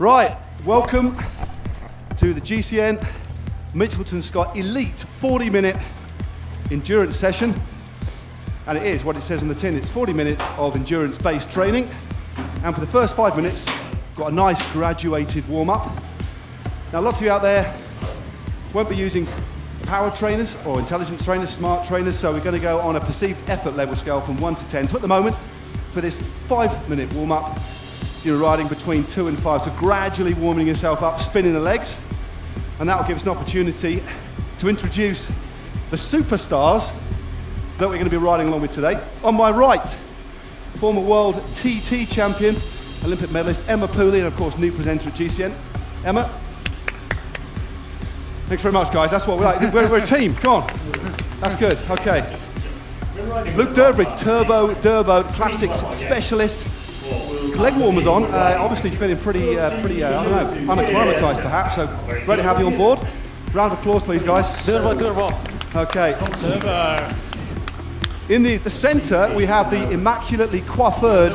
Right, welcome to the GCN Mitchelon-Scott Elite 40-minute endurance session. And it is what it says on the tin, it's 40 minutes of endurance-based training. And for the first 5 minutes, got a nice graduated warm-up. Now lots of you out there won't be using power trainers or intelligence trainers, smart trainers, so we're going to go on a perceived effort level scale from 1 to 10. So at the moment, for this 5-minute warm-up, you're riding between 2 and 5, so gradually warming yourself up, spinning the legs, and that will give us an opportunity to introduce the superstars that we're going to be riding along with today. On my right, former world TT champion, Olympic medalist Emma Pooley, and of course new presenter at GCN. Emma, thanks very much guys, that's what we like, we're a team, come on. That's good, okay. Luke Durbridge, Durbo Classics specialist. Leg warmers on, obviously feeling pretty, I don't know, unacclimatized perhaps, so great to have you on board. Round of applause please guys. Durbo. Okay. Durbo. In the center we have the immaculately coiffured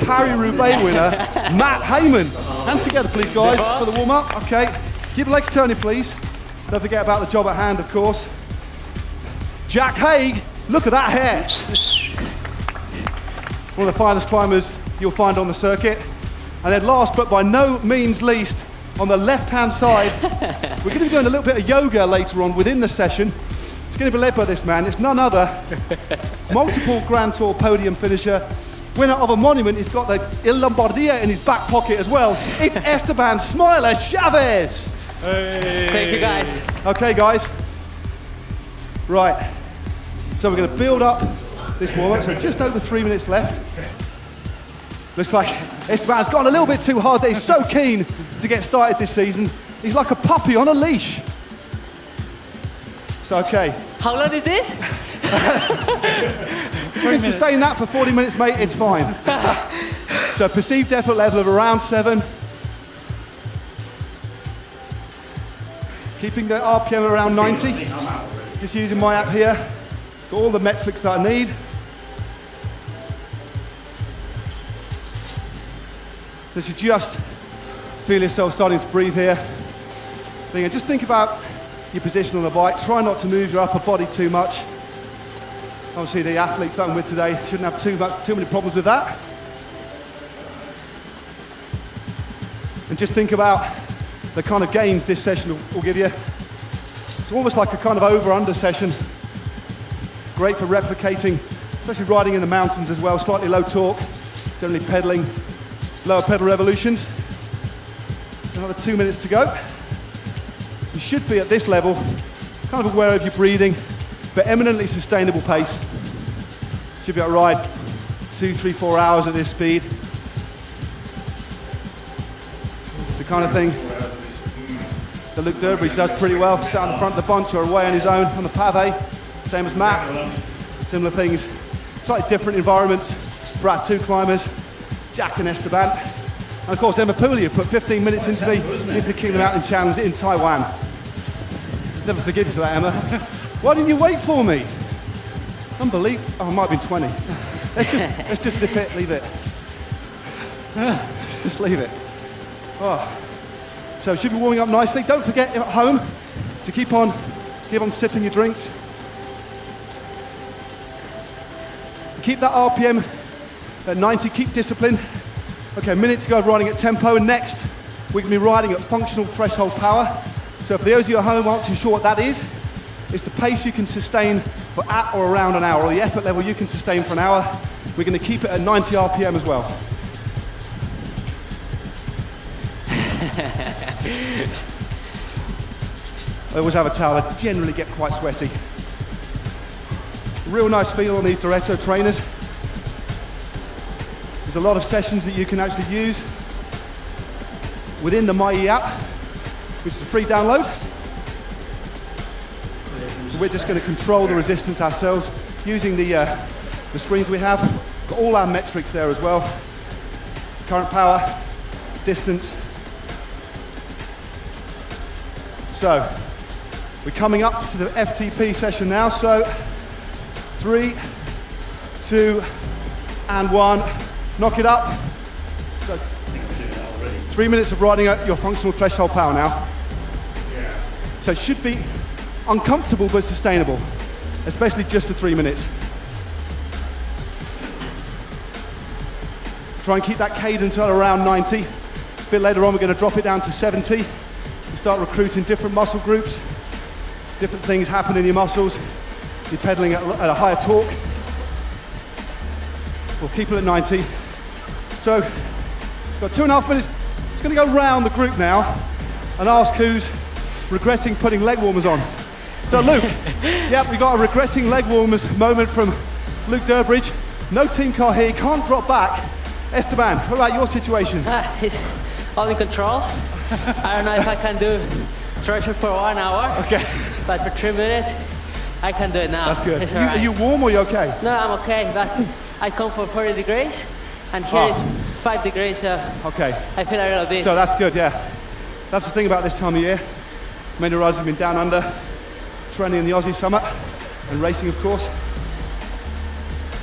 Paris-Roubaix winner, Matt Heyman. Hands together please guys for the warm up. Okay, keep the legs turning please. Don't forget about the job at hand of course. Jack Haig, look at that hair. One of the finest climbers you'll find on the circuit. And then last but by no means least, on the left-hand side, we're going to be doing a little bit of yoga later on within the session. It's going to be led by this man. It's none other, multiple Grand Tour podium finisher, winner of a monument. He's got the Il Lombardia in his back pocket as well. It's Esteban Smiler Chavez. Hey. Thank you guys. Okay guys. Right. So we're going to build up this warm-up. So just over 3 minutes left. Looks like Esteban's gone a little bit too hard there. He's so keen to get started this season. He's like a puppy on a leash. So, okay. How long is this? If you can sustain that for 40 minutes, mate, it's fine. So, perceived effort level of around 7. Keeping the RPM around 90. Just using my app here. Got all the metrics that I need. So you just feel yourself starting to breathe here. Just think about your position on the bike. Try not to move your upper body too much. Obviously the athletes that I'm with today shouldn't have too many problems with that. And just think about the kind of gains this session will give you. It's almost like a kind of over-under session. Great for replicating, especially riding in the mountains as well. Slightly low torque, generally pedaling. Lower pedal revolutions. Another 2 minutes to go. You should be at this level, kind of aware of your breathing, but eminently sustainable pace. Should be able to ride 2, 3, 4 hours at this speed. It's the kind of thing that Luke Durbridge does pretty well. Sat on the front of the bunch or away on his own on the pave, same as Matt. Similar things, slightly different environments for our two climbers. Jack and Esteban. And of course Emma Pooley put 15 minutes into the King of the Mountain Challenge in Taiwan. Never forgive you for that, Emma. Why didn't you wait for me? Unbelievable. Oh, it might have been 20. Let's just zip it, leave it. Just leave it. Oh. So should be warming up nicely. Don't forget at home to keep on sipping your drinks. Keep that RPM at 90, keep discipline. Okay, a minute to go riding at tempo, and next we're going to be riding at functional threshold power. So for those of you at home who aren't too sure what that is, it's the pace you can sustain for at or around an hour, or the effort level you can sustain for an hour. We're going to keep it at 90 RPM as well. I always have a towel, I generally get quite sweaty. Real nice feel on these Diretto trainers. There's a lot of sessions that you can actually use within the MyE app, which is a free download. We're just going to control the resistance ourselves using the screens we have. Got all our metrics there as well. Current power, distance. So, we're coming up to the FTP session now. So, 3, 2, and 1. Knock it up. So, 3 minutes of riding at your functional threshold power now. So it should be uncomfortable but sustainable, especially just for 3 minutes. Try and keep that cadence at around 90. A bit later on, we're going to drop it down to 70. You start recruiting different muscle groups. Different things happen in your muscles. You're pedaling at a higher torque. We'll keep it at 90. So, got 2.5 minutes. It's going to go round the group now and ask who's regretting putting leg warmers on. So Luke, yep, we got a regretting leg warmers moment from Luke Durbridge. No team car here, can't drop back. Esteban, what about your situation? It's all in control. I don't know if I can do threshold for 1 hour. Okay. But for 3 minutes, I can do it now. That's good. It's all right. Are you warm or are you okay? No, I'm okay, but I come from 40 degrees, and here it's 5 degrees, so okay. I feel a little bit. So that's good, yeah. That's the thing about this time of year. Many riders have been down under, training in the Aussie summer, and racing, of course.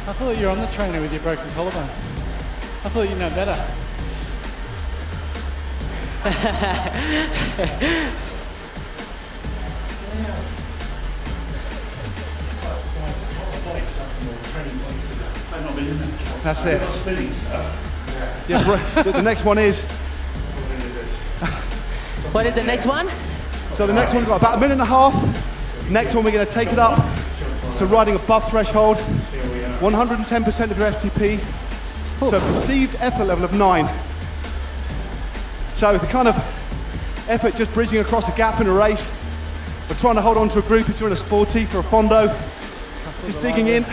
I thought you were on the trainer with your broken collarbone. I thought you'd know better. That's it. Yeah, the next one is. What is the next one? So the next one's got about 1.5 minutes. Next one we're going to take it up to riding above threshold, 110% of your FTP. So perceived effort level of 9. So the kind of effort just bridging across a gap in a race. We're trying to hold on to a group if you're in a sporty for a Fondo. Just digging in.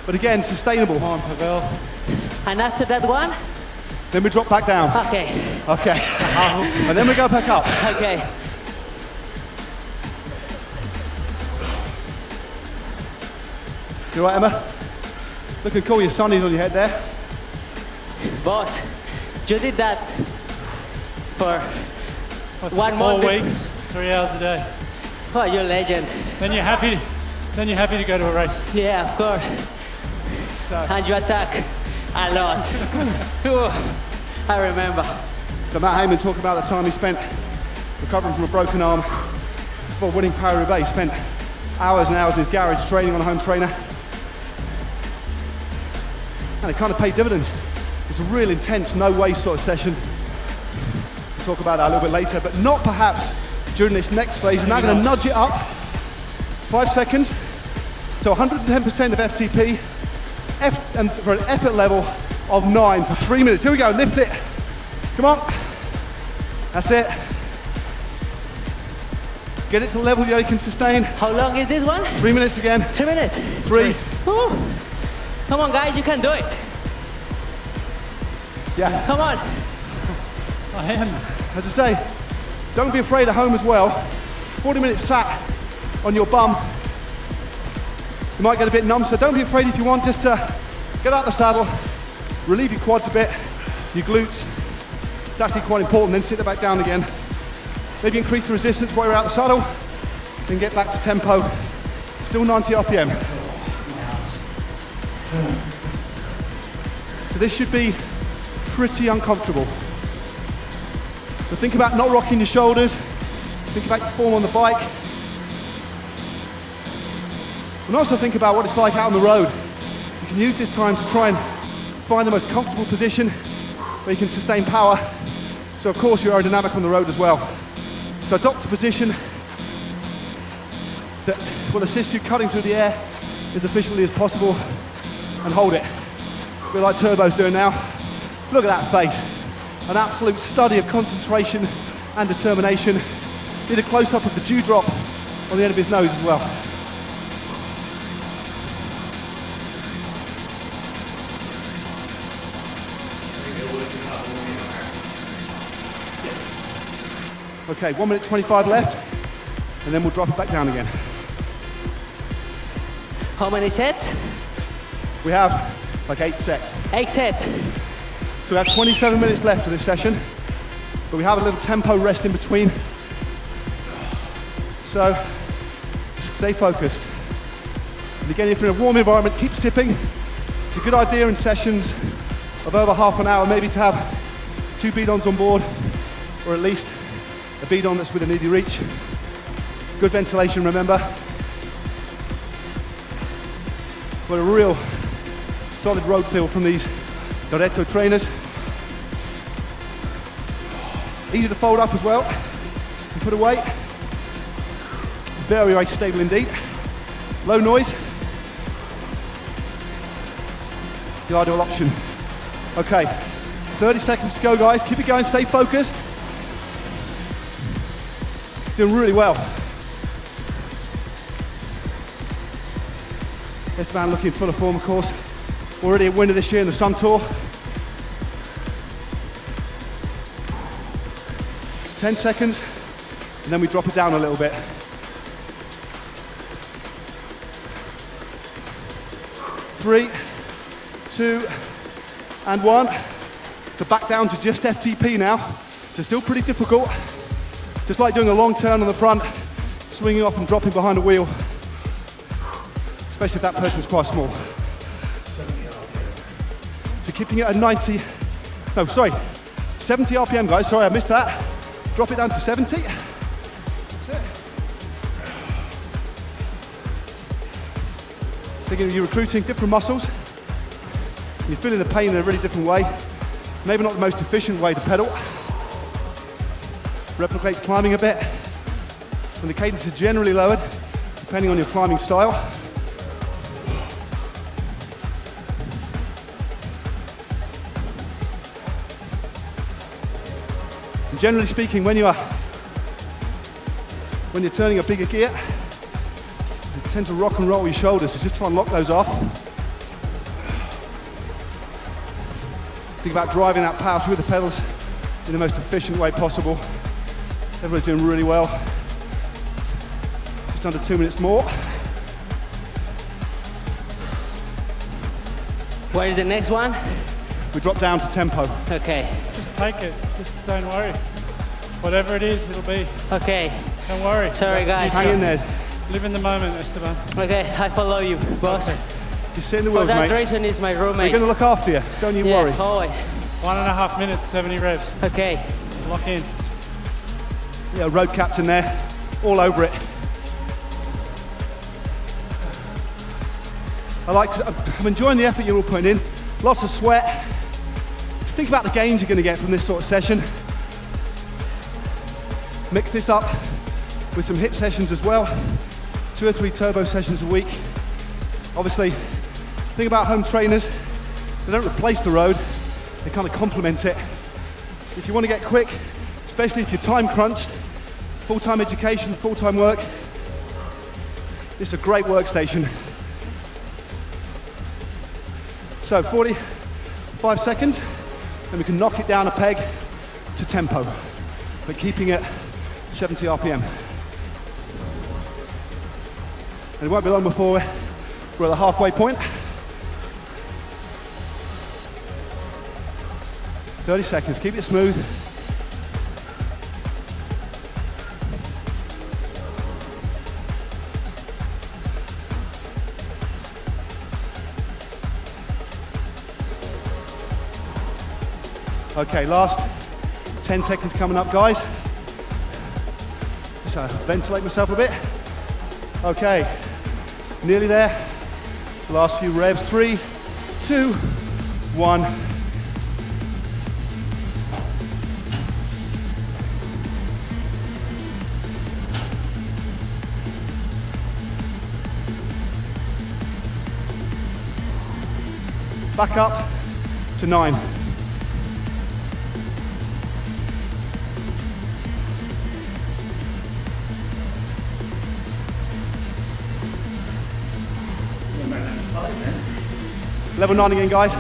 But again, sustainable. Come on, Pavel. And after that one? Then we drop back down. Okay. Okay. And then we go back up. Okay. You all right, Emma? Looking cool, your sunnies on your head there. Boss, you did that for For 1 month. 4 weeks, 3 hours a day. Oh, you're a legend. Then you're happy to go to a race. Yeah, of course. And you attack a lot. Ooh, I remember. So Matt Heyman talking about the time he spent recovering from a broken arm before winning Paris-Roubaix. He spent hours and hours in his garage training on a home trainer. And it kind of paid dividends. It's a real intense, no waste sort of session. We'll talk about that a little bit later, but not perhaps during this next phase. We're now going to nudge it up 5 seconds. So 110% of FTP, and for an effort level of 9 for 3 minutes. Here we go, lift it. Come on. That's it. Get it to the level you can sustain. How long is this one? 3 minutes again. 2 minutes. 3. Ooh. Come on, guys, you can do it. Yeah. Come on. I am. As I say, don't be afraid at home as well. 40 minutes sat on your bum. You might get a bit numb, so don't be afraid if you want, just to get out the saddle, relieve your quads a bit, your glutes. It's actually quite important, then sit it back down again. Maybe increase the resistance while you're out the saddle, then get back to tempo. Still 90 RPM. So this should be pretty uncomfortable. But think about not rocking your shoulders, think about your form on the bike. And also think about what it's like out on the road. You can use this time to try and find the most comfortable position where you can sustain power. So of course you're aerodynamic on the road as well. So adopt a position that will assist you cutting through the air as efficiently as possible and hold it. A bit like Turbo's doing now. Look at that face. An absolute study of concentration and determination. Did a close-up of the dewdrop on the end of his nose as well. Okay, 1 minute 25 left, and then we'll drop it back down again. How many sets? We have like 8 sets. 8 sets. So we have 27 minutes left of this session, but we have a little tempo rest in between. So just stay focused. And again, if you're in a warm environment, keep sipping. It's a good idea in sessions of over half an hour, maybe to have 2 beat-ons on board, or at least a beat-on that's with an easy reach. Good ventilation, remember. Got a real solid road feel from these Diretto trainers. Easy to fold up as well and put away. Very, very stable indeed. Low noise. The ideal option. Okay, 30 seconds to go, guys. Keep it going, stay focused. Doing really well. Esteban looking full of form, of course. Already a winner this year in the Sun Tour. 10 seconds, and then we drop it down a little bit. 3, 2, and 1. So back down to just FTP now. So still pretty difficult. Just like doing a long turn on the front, swinging off and dropping behind a wheel. Especially if that person's quite small. So keeping it at 70 RPM, guys. Sorry, I missed that. Drop it down to 70. That's it. Thinking of you recruiting different muscles. You're feeling the pain in a really different way. Maybe not the most efficient way to pedal. Replicates climbing a bit. And the cadence is generally lowered, depending on your climbing style. And generally speaking, when you're turning a bigger gear, you tend to rock and roll your shoulders, so just try and lock those off. Think about driving that power through the pedals in the most efficient way possible. Everybody's doing really well. Just under 2 minutes more. Where is the next one? We drop down to tempo. Okay. Just take it. Just don't worry. Whatever it is, it'll be. Okay. Don't worry. Sorry, guys. Hang in there. Live in the moment, Esteban. Okay, I follow you, boss. Okay. Just sit in the For wheels, that mate. reason is my roommate. We're going to look after you. Don't you worry. Always. 1.5 minutes, 70 revs. Okay. Lock in. Yeah, road captain there. All over it. I'm enjoying the effort you're all putting in. Lots of sweat. Just think about the gains you're going to get from this sort of session. Mix this up with some HIIT sessions as well. 2 or 3 turbo sessions a week. Obviously, think about home trainers. They don't replace the road. They kind of complement it. If you want to get quick, especially if you're time crunched, full-time education, full-time work, this is a great workstation. So 45 seconds, and we can knock it down a peg to tempo, but keeping it 70 RPM. And it won't be long before we're at the halfway point. 30 seconds, keep it smooth. Okay, last 10 seconds coming up, guys. So ventilate myself a bit. Okay, nearly there. Last few revs, 3, 2, 1. Back up to 9. Level 9 again, guys.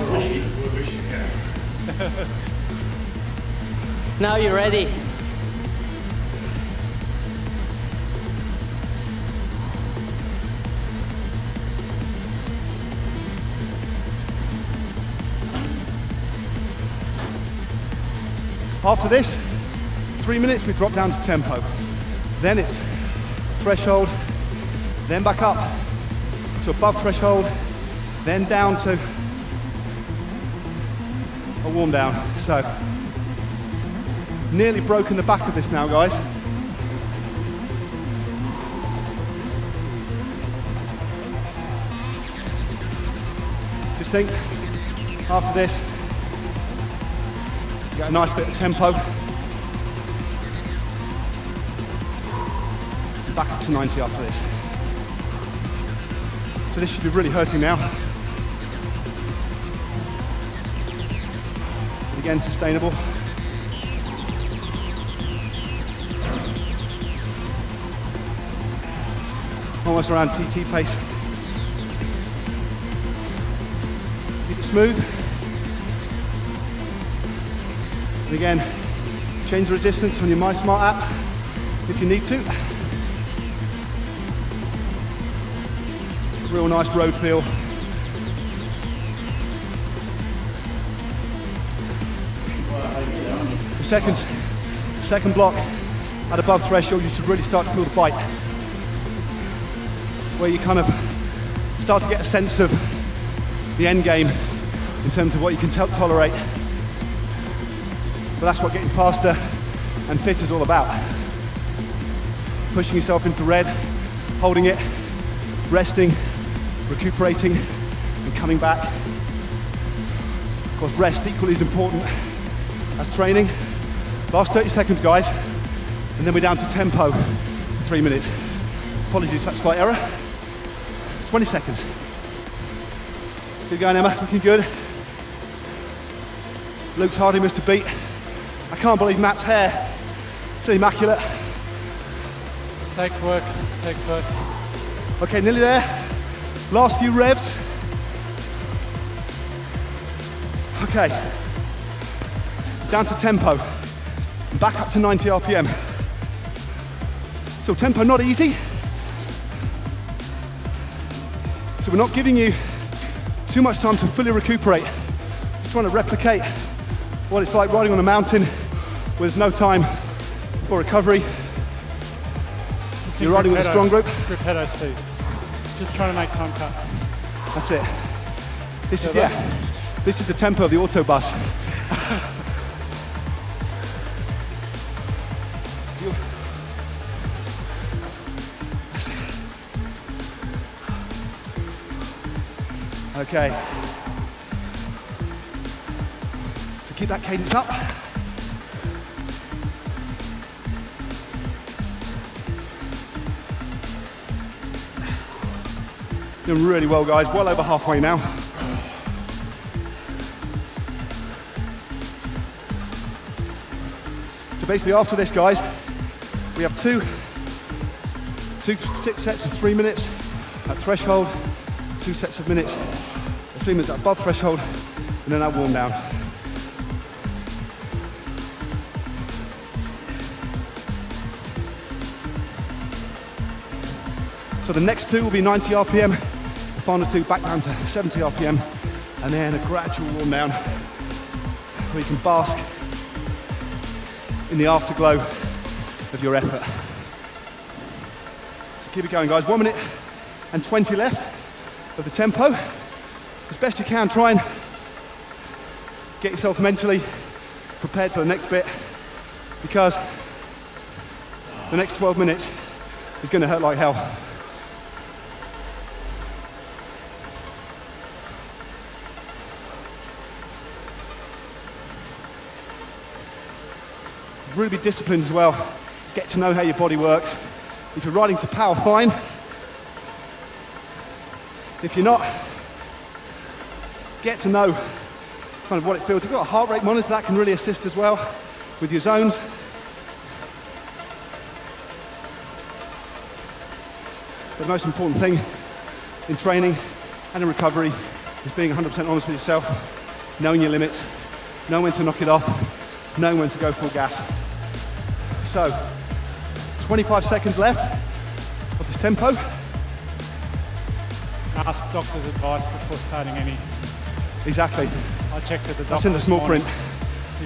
Now you're ready. After this, 3 minutes, we drop down to tempo. Then it's threshold, then back up to above threshold, then down to a warm down. So Nearly broken the back of this now, guys. Just think, after this, you get a nice bit of tempo. Back up to 90 after this. So this should be really hurting now. But again, sustainable. Almost around TT pace. Keep it smooth. And again, change the resistance on your MySmart app if you need to. Real nice road feel. The second block at above threshold, you should really start to feel the bite, where you kind of start to get a sense of the end game in terms of what you can tolerate. But that's what getting faster and fit is all about. Pushing yourself into red, holding it, resting, recuperating, and coming back. Of course, rest equally as important as training. Last 30 seconds, guys, and then we're down to tempo for 3 minutes. Apologies for that slight error. 20 seconds. Keep going, Emma, looking good. Luke's hardly missed a beat. I can't believe Matt's hair. It's immaculate. It takes work, it takes work. Okay, nearly there. Last few revs. Okay. Down to tempo. Back up to 90 RPM. So tempo not easy. So we're not giving you too much time to fully recuperate. Just trying to replicate what it's like riding on a mountain with no time for recovery. You're riding with a strong group. Gruppetto speed. Just trying to make time cut. That's it. This is, yeah, this is the tempo of the autobus. Okay. So keep that cadence up. Doing really well, guys. Well over halfway now. So basically after this, guys, we have two 6 sets of 3 minutes at threshold, 2 sets of minutes, 3 minutes above threshold, and then I'll warm down. So the next two will be 90 RPM, the final two back down to 70 RPM, and then a gradual warm down where you can bask in the afterglow of your effort. So keep it going, guys. 1 minute and 20 left of the tempo. As best you can, try and get yourself mentally prepared for the next bit, because the next 12 minutes is going to hurt like hell. Really be disciplined as well. Get to know how your body works. If you're riding to power, fine. If you're not, get to know kind of what it feels. You've got a heart rate monitor that can really assist as well with your zones. But the most important thing in training and in recovery is being 100% honest with yourself, knowing your limits, knowing when to knock it off, knowing when to go full gas. So, 25 seconds left of this tempo. Ask doctor's advice before starting any. Exactly. I checked with the doctor. That's in the small print.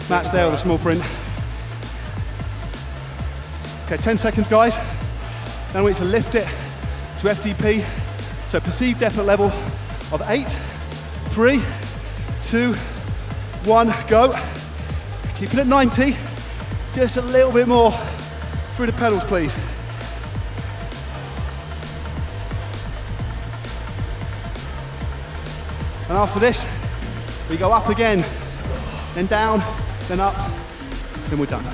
Matt's there with the small print. Okay, 10 seconds, guys. Then we need to lift it to FTP. So perceived effort level of 8, 3, 2, 1, go. Keep it at 90. Just a little bit more through the pedals, please. And after this, we go up again, then down, then up, then we're done.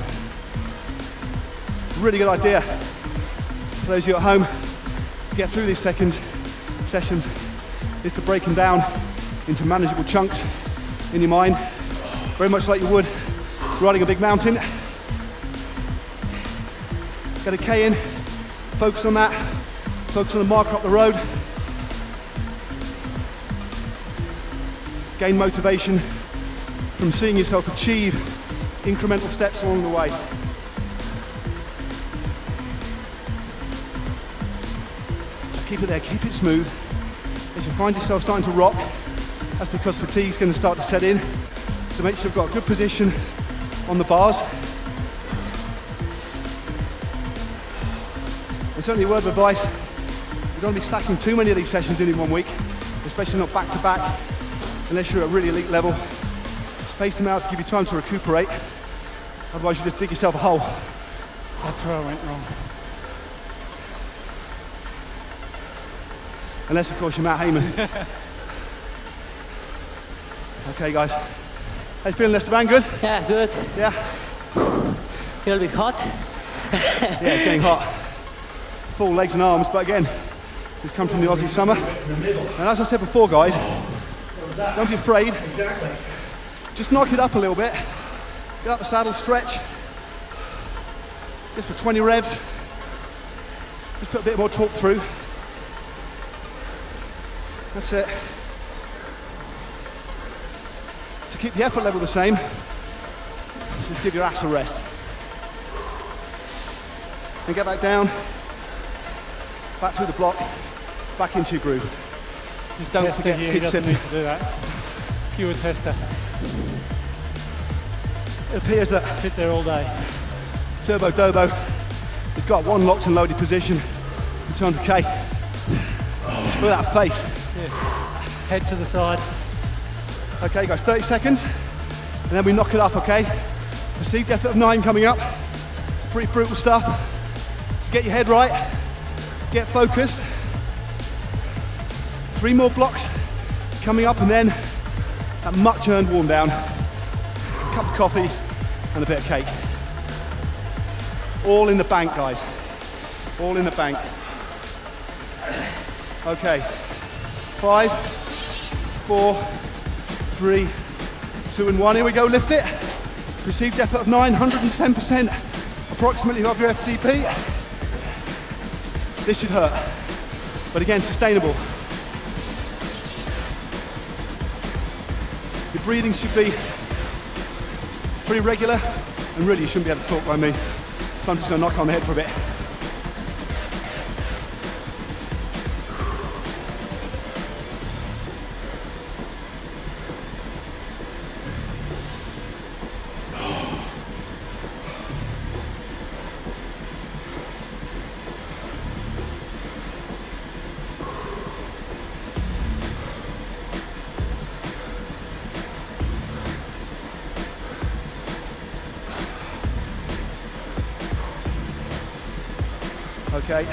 Really good idea for those of you at home to get through these sessions is to break them down into manageable chunks in your mind, very much like you would riding a big mountain. Get a K in, focus on that, focus on the marker up the road. Gain motivation from seeing yourself achieve incremental steps along the way. Keep it there, keep it smooth. As you find yourself starting to rock, that's because fatigue's going to start to set in. So make sure you've got a good position on the bars. And certainly a word of advice, you don't want to be stacking too many of these sessions in 1 week, especially not back to back, unless you're at really elite level. Space them out to give you time to recuperate. Otherwise you just dig yourself a hole. That's where I went wrong. Unless, of course, you're Matt Heyman. Okay, guys. How you feeling, Lester Man? Good? Yeah, good. Yeah? A little bit hot. Yeah, it's getting hot. Full legs and arms, but again, this comes from the Aussie summer. And as I said before, guys, don't be afraid. Just knock it up a little bit. Get up the saddle, stretch. Just for 20 revs. Just put a bit more torque through. That's it. To keep the effort level the same, just give your ass a rest. And get back down, back through the block, back into your groove. This Don't tester forget here, to he keep doesn't sipping. need to do that. Pure tester. It appears that Sit there all day. Turbo Dobo has got one locked and loaded position for 200k. Look at that face. Yeah. Head to the side. Okay guys, 30 seconds, and then we knock it up, okay? Perceived effort of 9 coming up. It's pretty brutal stuff. So get your head right, get focused. 3 more blocks coming up, and then that much earned warm down. A cup of coffee and a bit of cake. All in the bank, guys. All in the bank. Okay, 5, 4, 3, 2 and 1. Here we go, lift it. Perceived effort of 910%, approximately of your FTP. This should hurt, but again, sustainable. Your breathing should be pretty regular, and really you shouldn't be able to talk by me. So I'm just going to knock on the head for a bit. Okay,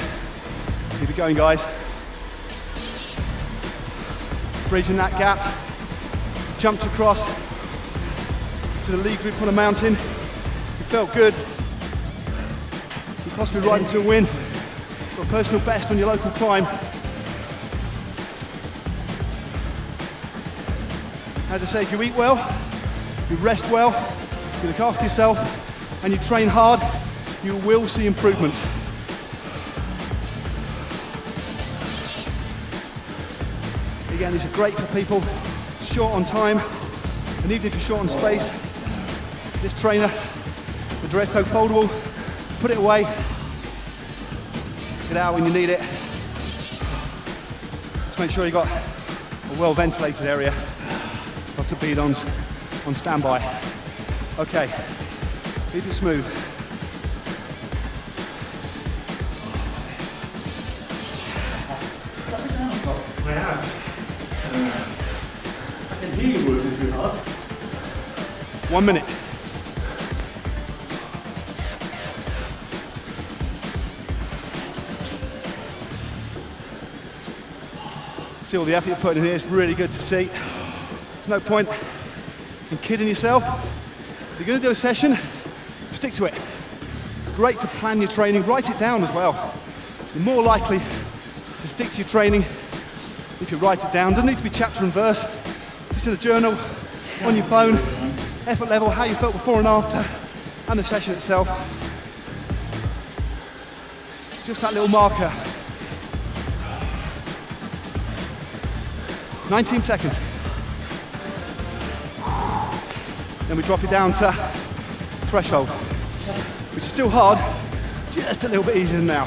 keep it going, guys. Bridging that gap. Jumped across to the lead group on a mountain. It felt good. You possibly riding to a win. Got a personal best on your local climb. As I say, if you eat well, you rest well, you look after yourself, and you train hard, you will see improvements. Again, these are great for people short on time, and even if you're short on space, this trainer, the Diretto foldable, put it away, get out when you need it. Just make sure you've got a well ventilated area, lots of bead-ons on standby. Okay, keep it smooth. I can hear you working too hard. 1 minute. See all the effort you're putting in here, it's really good to see. There's no point in kidding yourself. If you're going to do a session, stick to it. Great to plan your training, write it down as well. You're more likely to stick to your training if you write it down. Doesn't need to be chapter and verse, just in a journal, on your phone, effort level, how you felt before and after, and the session itself. Just that little marker. 19 seconds. Then we drop it down to threshold, which is still hard, just a little bit easier than now.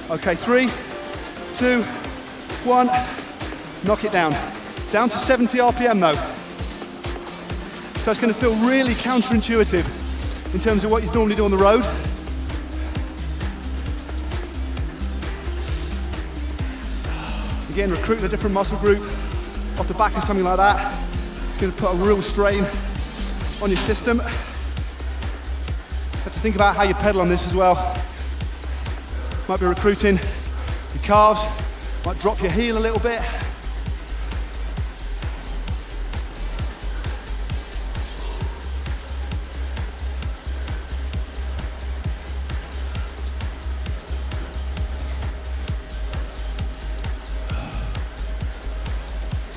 Okay, 3, 2, 1, knock it down. Down to 70 RPM though. So it's going to feel really counterintuitive in terms of what you normally do on the road. Again, recruiting a different muscle group off the back of something like that. It's going to put a real strain on your system. You have to think about how you pedal on this as well. Might be recruiting your calves, might drop your heel a little bit.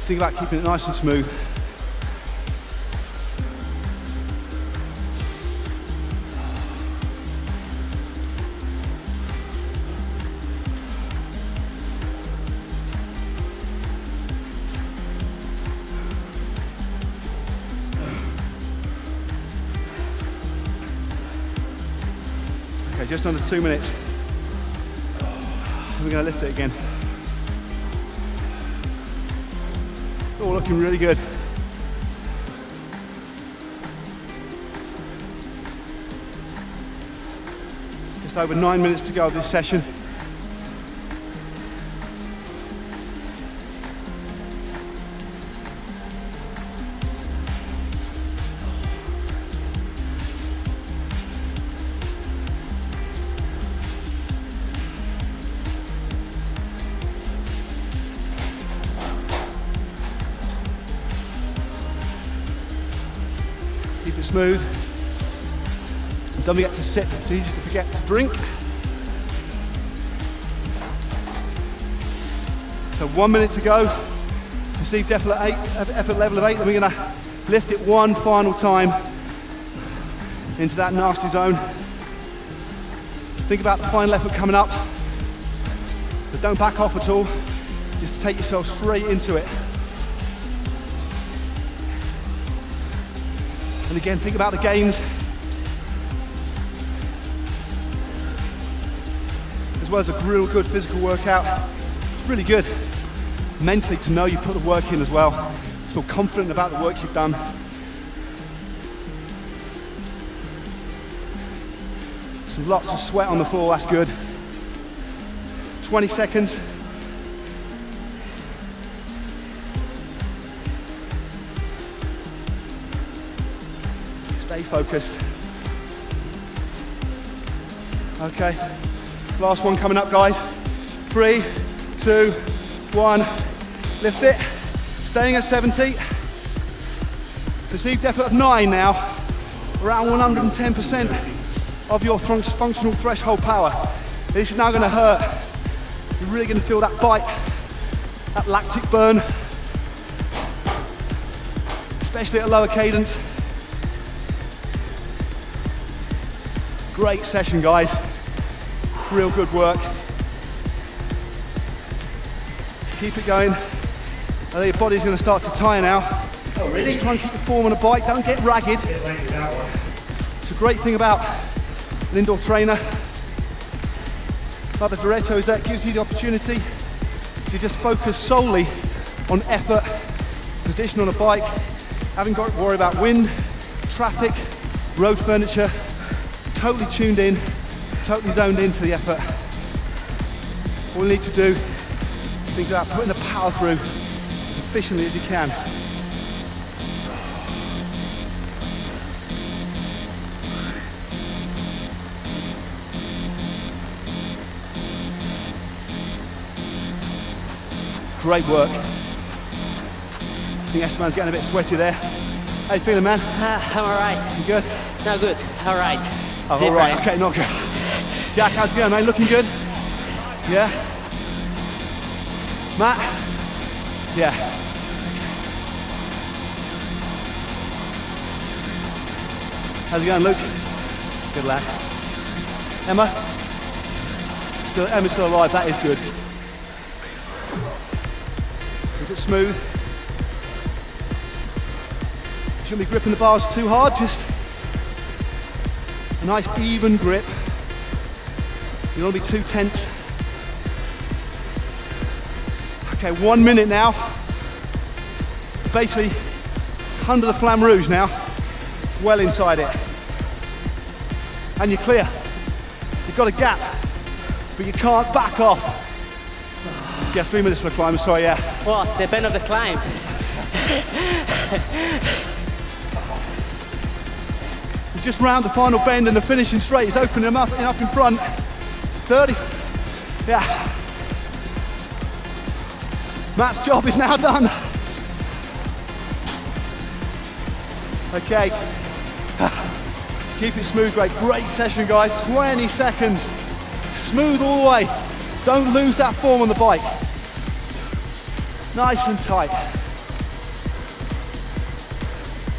Think about keeping it nice and smooth. Okay, just under 2 minutes. We're going to lift it again. All looking really good. Just over 9 minutes to go of this session. Keep it smooth. And don't forget to sip, it's easy to forget to drink. So 1 minute to go. Perceived effort level of 8, then we're going to lift it one final time into that nasty zone. Just think about the final effort coming up, but don't back off at all. Just take yourself straight into it. And again, think about the gains, as well as a real good physical workout. It's really good mentally to know you put the work in as well. Feel confident about the work you've done. Some lots of sweat on the floor, that's good. 20 seconds. Stay focused. Okay, last one coming up, guys. 3, 2, 1, lift it. Staying at 70. Perceived effort of 9 now. Around 110% of your functional threshold power. This is now going to hurt. You're really going to feel that bite, that lactic burn, especially at a lower cadence. Great session, guys. Real good work. Just keep it going. I think your body's going to start to tire now. Oh, really? Just try and keep the form on a bike. Don't get ragged. It's a great thing about an indoor trainer. Like the Diretto is that it gives you the opportunity to just focus solely on effort, position on a bike, having got to worry about wind, traffic, road furniture. Totally tuned in, totally zoned into the effort. All you need to do is think about putting the power through as efficiently as you can. Great work. I think Esteban's getting a bit sweaty there. How you feeling, man? I'm all right. You good? No, good. All right. Oh, all right. Okay, not good. Jack, how's it going, mate? Looking good? Yeah? Matt? Yeah. How's it going, Luke? Good lad. Emma? Emma's still alive, that is good. Keep it smooth. Shouldn't be gripping the bars too hard, just a nice even grip. You don't want to be too tense. Okay, 1 minute now. Basically, under the flamme rouge now, well inside it. And you're clear. You've got a gap, but you can't back off. Yeah, 3 minutes for the climb, sorry, yeah. What? The bend of the climb. We just round the final bend and the finishing straight is opening them up in front. 30, yeah. Matt's job is now done. Okay. Keep it smooth, great session, guys. 20 seconds. Smooth all the way. Don't lose that form on the bike. Nice and tight.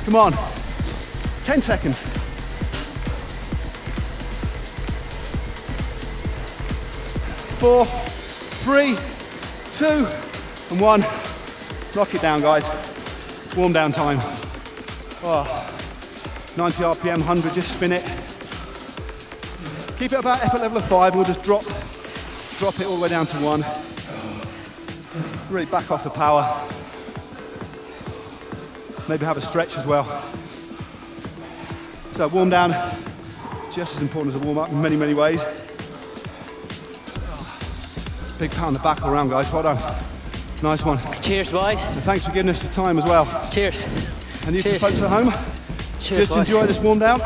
Come on. 10 seconds. 4, 3, 2, and 1. Knock it down, guys. Warm down time. Oh. 90 RPM, 100, just spin it. Keep it about effort level of 5, and we'll just drop it all the way down to 1. Really back off the power. Maybe have a stretch as well. So warm down, just as important as a warm up in many, many ways. Big pat on the back all around, guys, well done. Nice one. Cheers, boys. And thanks for giving us the time as well. Cheers. And you Cheers. two folks at home, Cheers, just enjoy this warm down.